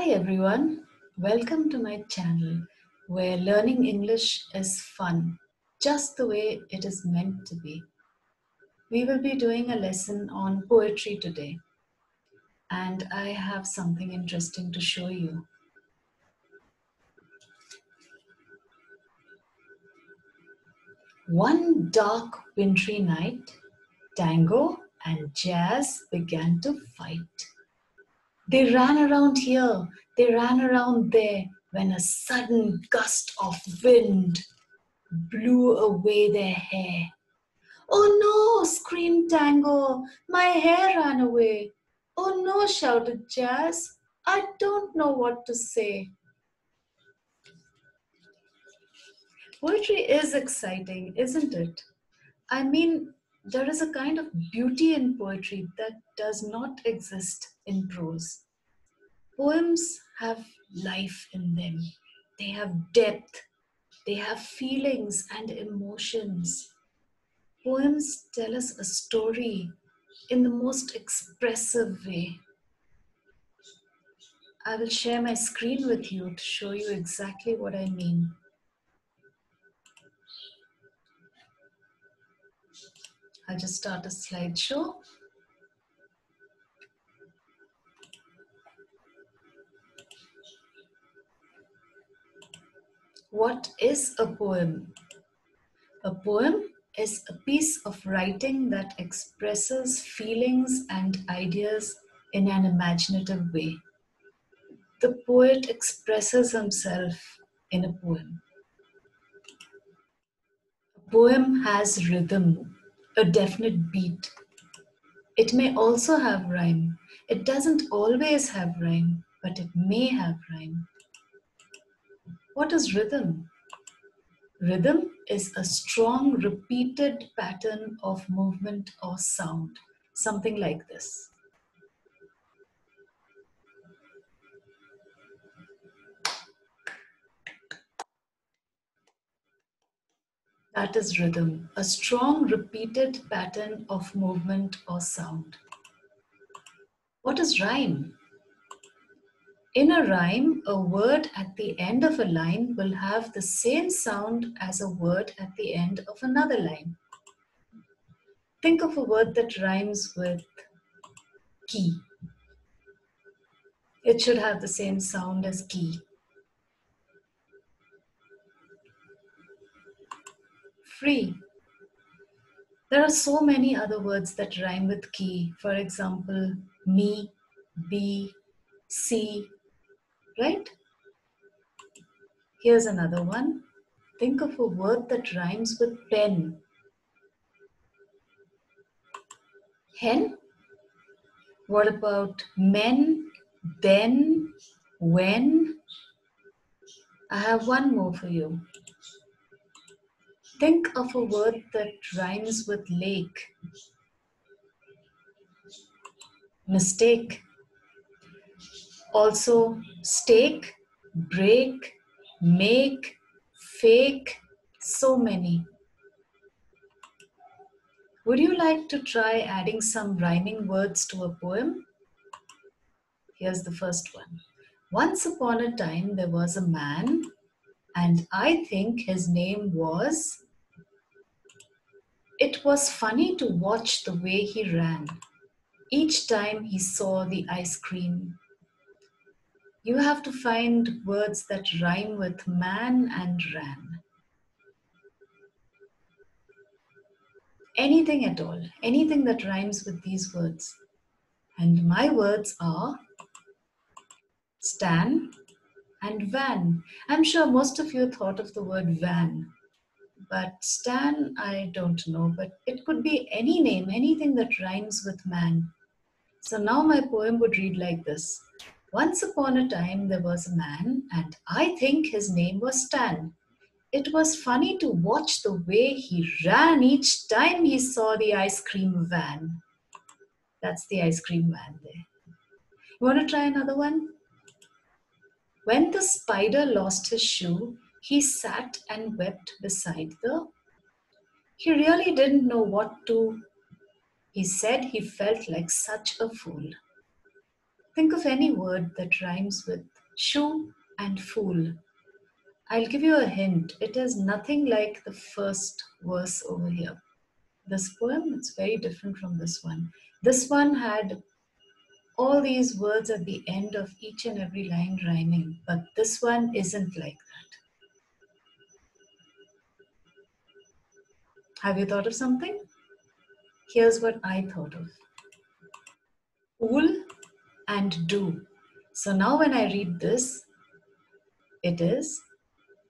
Hi everyone, welcome to my channel where learning English is fun, just the way it is meant to be. We will be doing a lesson on poetry today, and I have something interesting to show you. One dark wintry night, tango and jazz began to fight. They ran around here, they ran around there, when a sudden gust of wind blew away their hair. "Oh no!" screamed Tango. "My hair ran away." "Oh no!" shouted Jazz. "I don't know what to say." Poetry is exciting, isn't it? I mean, there is a kind of beauty in poetry that does not exist in prose. Poems have life in them. They have depth. They have feelings and emotions. Poems tell us a story in the most expressive way. I will share my screen with you to show you exactly what I mean. I'll just start a slideshow. What is a poem? A poem is a piece of writing that expresses feelings and ideas in an imaginative way. The poet expresses himself in a poem. A poem has rhythm, a definite beat. It may also have rhyme. It doesn't always have rhyme, but it may have rhyme. What is rhythm? Rhythm is a strong, repeated pattern of movement or sound, something like this. That is rhythm, a strong, repeated pattern of movement or sound. What is rhyme? In a rhyme, a word at the end of a line will have the same sound as a word at the end of another line. Think of a word that rhymes with key. It should have the same sound as key. Free. There are so many other words that rhyme with key. For example, me, be, see, right? Here's another one. Think of a word that rhymes with pen. Hen. What about men, then, when? I have one more for you. Think of a word that rhymes with lake. Mistake. Also, stake, break, make, fake, so many. Would you like to try adding some rhyming words to a poem? Here's the first one. Once upon a time, there was a man, and I think his name was... It was funny to watch the way he ran. Each time he saw the ice cream. You have to find words that rhyme with man and ran. Anything at all, anything that rhymes with these words. And my words are Stan and van. I'm sure most of you thought of the word van. But Stan, I don't know, but it could be any name, anything that rhymes with man. So now my poem would read like this. Once upon a time there was a man, and I think his name was Stan. It was funny to watch the way he ran each time he saw the ice cream van. That's the ice cream van there. You want to try another one? When the spider lost his shoe, he sat and wept beside the... He really didn't know what to... He said he felt like such a fool. Think of any word that rhymes with shoe and fool. I'll give you a hint. It is nothing like the first verse over here. This poem, it's very different from this one. This one had all these words at the end of each and every line rhyming, but this one isn't like that. Have you thought of something? Here's what I thought of. Fool and do. So now when I read this, it is,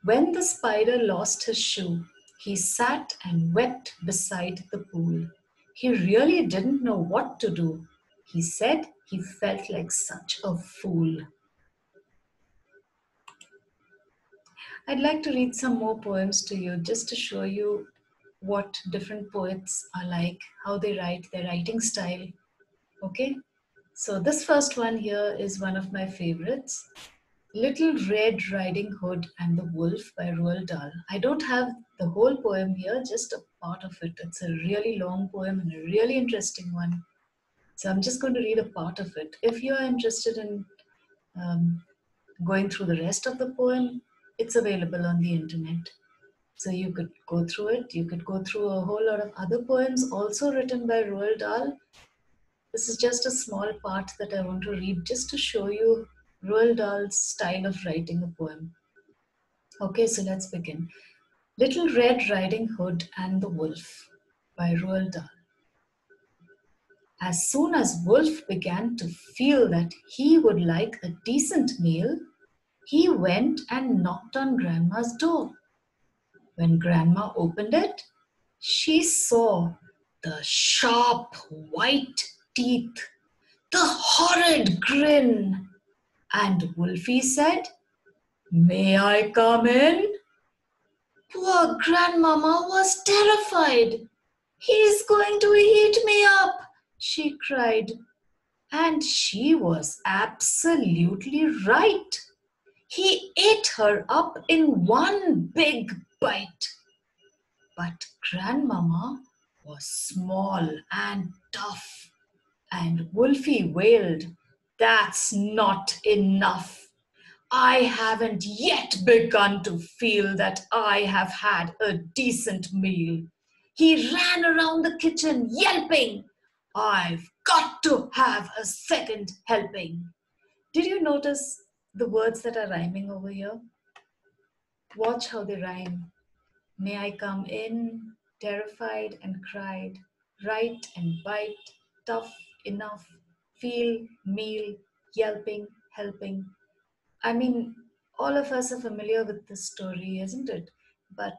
when the spider lost his shoe, he sat and wept beside the pool. He really didn't know what to do. He said he felt like such a fool. I'd like to read some more poems to you just to show you what different poets are like, how they write, their writing style. Okay? So this first one here is one of my favorites. Little Red Riding Hood and the Wolf by Roald Dahl. I don't have the whole poem here, just a part of it. It's a really long poem and a really interesting one. So I'm just going to read a part of it. If you're interested in going through the rest of the poem, it's available on the internet. So you could go through it. You could go through a whole lot of other poems also written by Roald Dahl. This is just a small part that I want to read just to show you Roald Dahl's style of writing a poem. Okay, so let's begin. Little Red Riding Hood and the Wolf by Roald Dahl. As soon as Wolf began to feel that he would like a decent meal, he went and knocked on Grandma's door. When Grandma opened it, she saw the sharp white teeth, the horrid grin, and Wolfie said, "May I come in?" Poor Grandmama was terrified. "He's going to eat me up," she cried. And she was absolutely right. He ate her up in one big bite. But Grandmama was small and tough, and Wolfie wailed, "That's not enough. I haven't yet begun to feel that I have had a decent meal." He ran around the kitchen yelping, "I've got to have a second helping." Did you notice the words that are rhyming over here? Watch how they rhyme. May I come in? Terrified and cried. Right and bite. Tough enough. Feel, meal, yelping, helping. I mean, all of us are familiar with this story, isn't it? But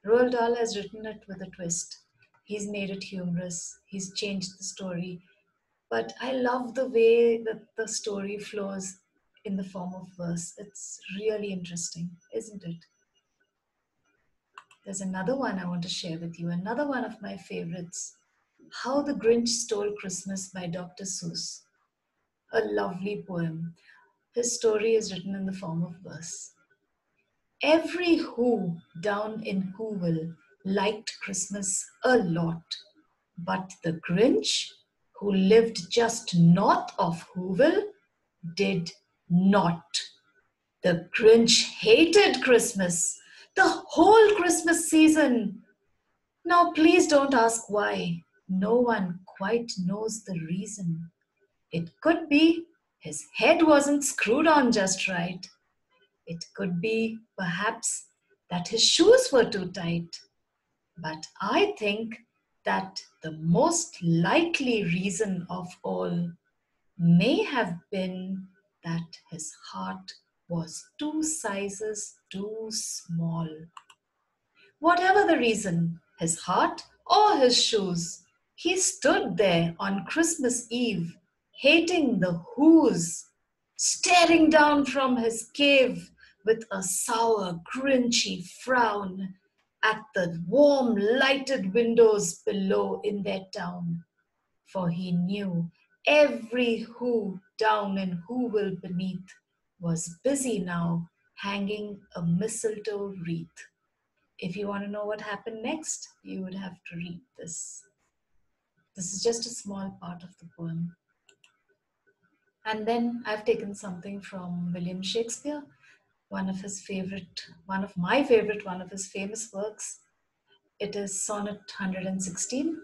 Roald Dahl has written it with a twist. He's made it humorous. He's changed the story. But I love the way that the story flows in the form of verse. It's really interesting, isn't it? There's another one I want to share with you, another one of my favorites. How the Grinch Stole Christmas by Dr. Seuss. A lovely poem. His story is written in the form of verse. Every Who down in Whoville liked Christmas a lot, but the Grinch, who lived just north of Whoville, did not. The Grinch hated Christmas, the whole Christmas season. Now, please don't ask why. No one quite knows the reason. It could be his head wasn't screwed on just right. It could be, perhaps, that his shoes were too tight. But I think that the most likely reason of all may have been that his heart was 2 sizes too small. Whatever the reason, his heart or his shoes, he stood there on Christmas Eve, hating the Who's, staring down from his cave with a sour, grinchy frown at the warm, lighted windows below in their town. For he knew every Who down in Whoville beneath was busy now hanging a mistletoe wreath. If you want to know what happened next, you would have to read this. This is just a small part of the poem. And then I've taken something from William Shakespeare, one of his famous works. It is Sonnet 116.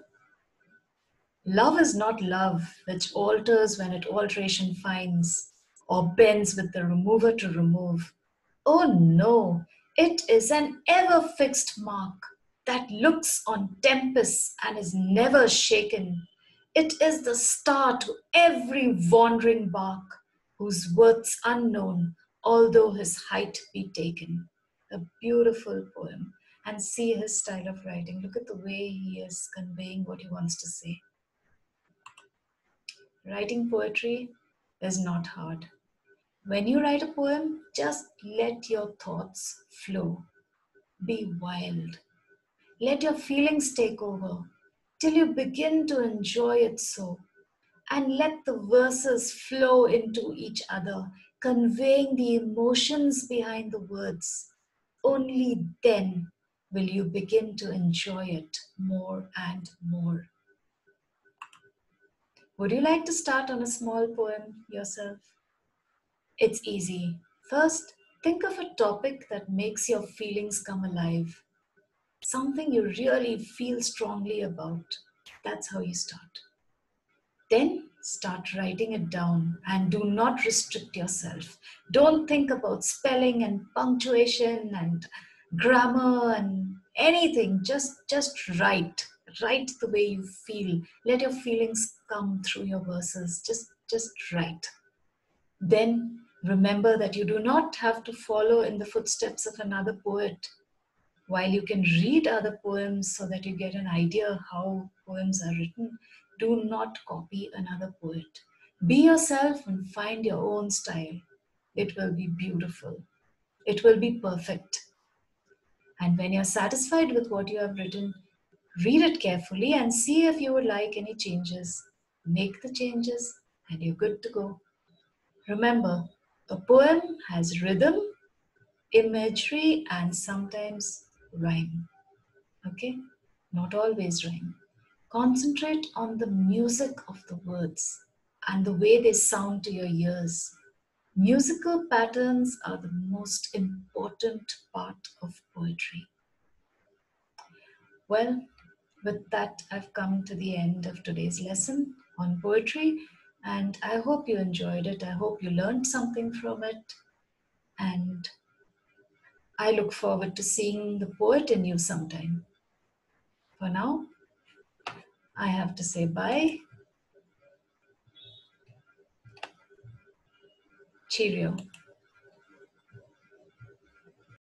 Love is not love, which alters when it alteration finds, or bends with the remover to remove. Oh no, it is an ever fixed mark that looks on tempests and is never shaken. It is the star to every wandering bark, whose worth's unknown, although his height be taken. A beautiful poem. And see his style of writing. Look at the way he is conveying what he wants to say. Writing poetry is not hard. When you write a poem, just let your thoughts flow. Be wild. Let your feelings take over till you begin to enjoy it so. And let the verses flow into each other, conveying the emotions behind the words. Only then will you begin to enjoy it more and more. Would you like to start on a small poem yourself? It's easy. First, think of a topic that makes your feelings come alive. Something you really feel strongly about. That's how you start. Then start writing it down and do not restrict yourself. Don't think about spelling and punctuation and grammar and anything. Just write. Write the way you feel. Let your feelings come through your verses. Just write. Then remember that you do not have to follow in the footsteps of another poet. While you can read other poems so that you get an idea how poems are written, do not copy another poet. Be yourself and find your own style. It will be beautiful. It will be perfect. And when you're satisfied with what you have written, read it carefully and see if you would like any changes. Make the changes and you're good to go. Remember, a poem has rhythm, imagery, and sometimes rhyme. Okay? Not always rhyme. Concentrate on the music of the words and the way they sound to your ears. Musical patterns are the most important part of poetry. Well, with that, I've come to the end of today's lesson on poetry, and I hope you enjoyed it. I hope you learned something from it, and I look forward to seeing the poet in you sometime. For now, I have to say bye. Cheerio.